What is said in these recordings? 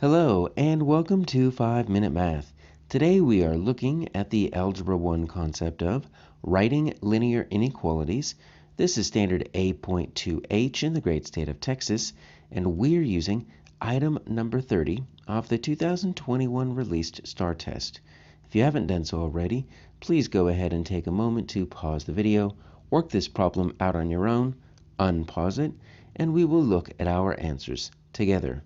Hello and welcome to 5-Minute Math. Today we are looking at the Algebra 1 concept of writing linear inequalities. This is standard A.2H in the great state of Texas, and we're using item number 30 of the 2021 released STAAR test. If you haven't done so already, please go ahead and take a moment to pause the video, work this problem out on your own, unpause it, and we will look at our answers together.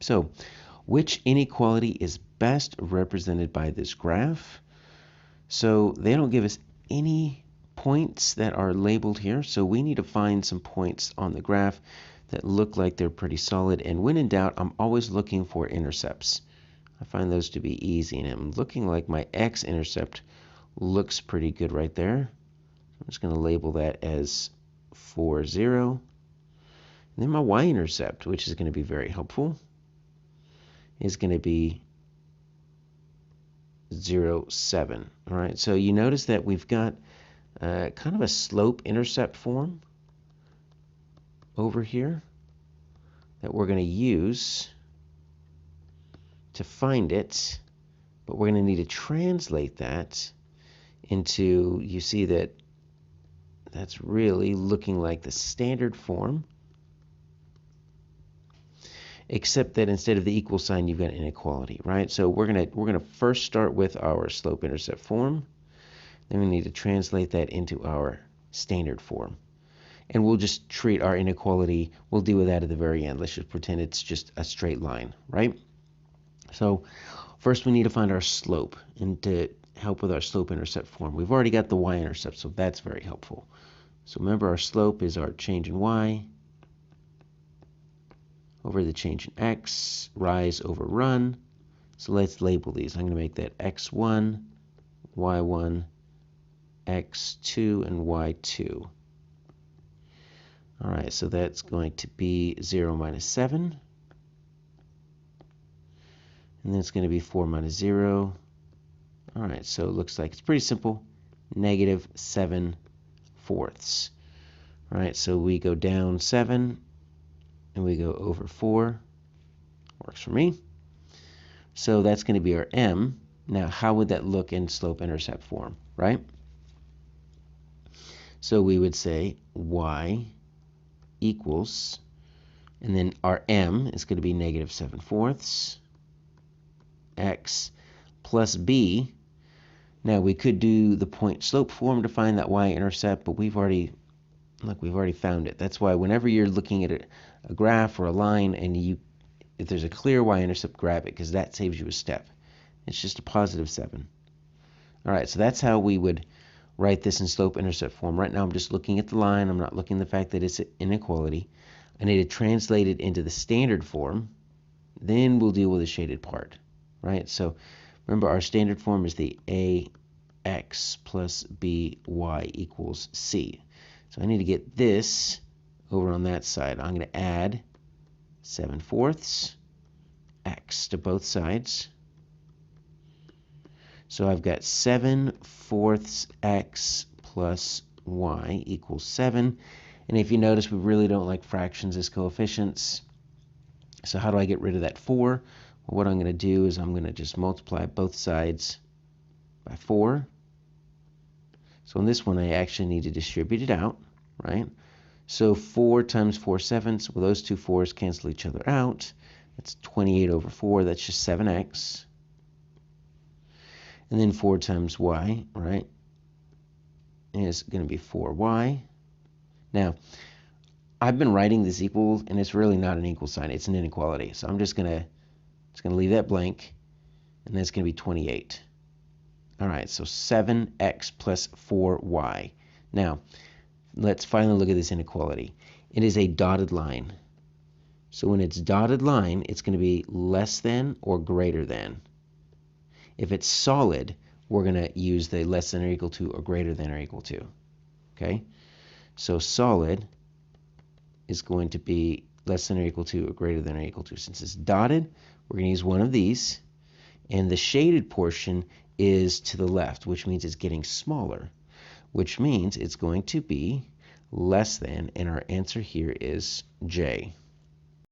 So, which inequality is best represented by this graph? So they don't give us any points that are labeled here, so we need to find some points on the graph that look like they're pretty solid. And when in doubt, I'm always looking for intercepts. I find those to be easy, and I'm looking like my x-intercept looks pretty good right there. I'm just going to label that as 4, 0. And then my y-intercept, which is going to be very helpful, is going to be 0, 7. All right, so you notice that we've got kind of a slope-intercept form over here that we're going to use to find it, but we're going to need to translate that into, you see that that's really looking like the standard form, except that instead of the equal sign, you've got inequality, right? So we're gonna first start with our slope-intercept form. Then we need to translate that into our standard form. And we'll just treat our inequality, we'll deal with that at the very end. Let's just pretend it's just a straight line, right? So first we need to find our slope, and to help with our slope-intercept form, we've already got the y-intercept, so that's very helpful. So remember, our slope is our change in y over the change in x, rise over run. So let's label these. I'm going to make that x1, y1, x2, and y2. All right, so that's going to be 0 minus 7. And then it's going to be 4 minus 0. All right, so it looks like it's pretty simple. Negative 7 fourths. All right, so we go down 7. And we go over 4. Works for me. So that's going to be our m. Now, how would that look in slope-intercept form, right? So we would say y equals, and then our m is going to be negative 7 fourths, x plus b. Now, we could do the point slope form to find that y-intercept, but we've already found it. That's why whenever you're looking at a graph or a line, and if there's a clear y-intercept, grab it, because that saves you a step. It's just a positive 7. All right, so that's how we would write this in slope-intercept form. Right now I'm just looking at the line. I'm not looking at the fact that it's an inequality. I need to translate it into the standard form. Then we'll deal with the shaded part, right? So remember, our standard form is the ax plus by equals c. So I need to get this over on that side. I'm going to add 7 fourths x to both sides. So I've got 7 fourths x plus y equals 7. And if you notice, we really don't like fractions as coefficients. So how do I get rid of that 4? Well, what I'm going to do is I'm going to just multiply both sides by 4. So in this one, I actually need to distribute it out, right? So 4 times 4 sevenths, well, those two 4's cancel each other out. That's 28 over 4. That's just 7x. And then 4 times y, right, is going to be 4y. Now, I've been writing this equal, and it's really not an equal sign. It's an inequality. So I'm just going to leave that blank, and that's going to be 28. All right, so 7x plus 4y. Now, let's finally look at this inequality. It is a dotted line. So when it's dotted line, it's going to be less than or greater than. If it's solid, we're going to use the less than or equal to or greater than or equal to. Okay? So solid is going to be less than or equal to or greater than or equal to. Since it's dotted, we're going to use one of these. And the shaded portion is to the left, which means it's getting smaller, which means it's going to be less than, and our answer here is J.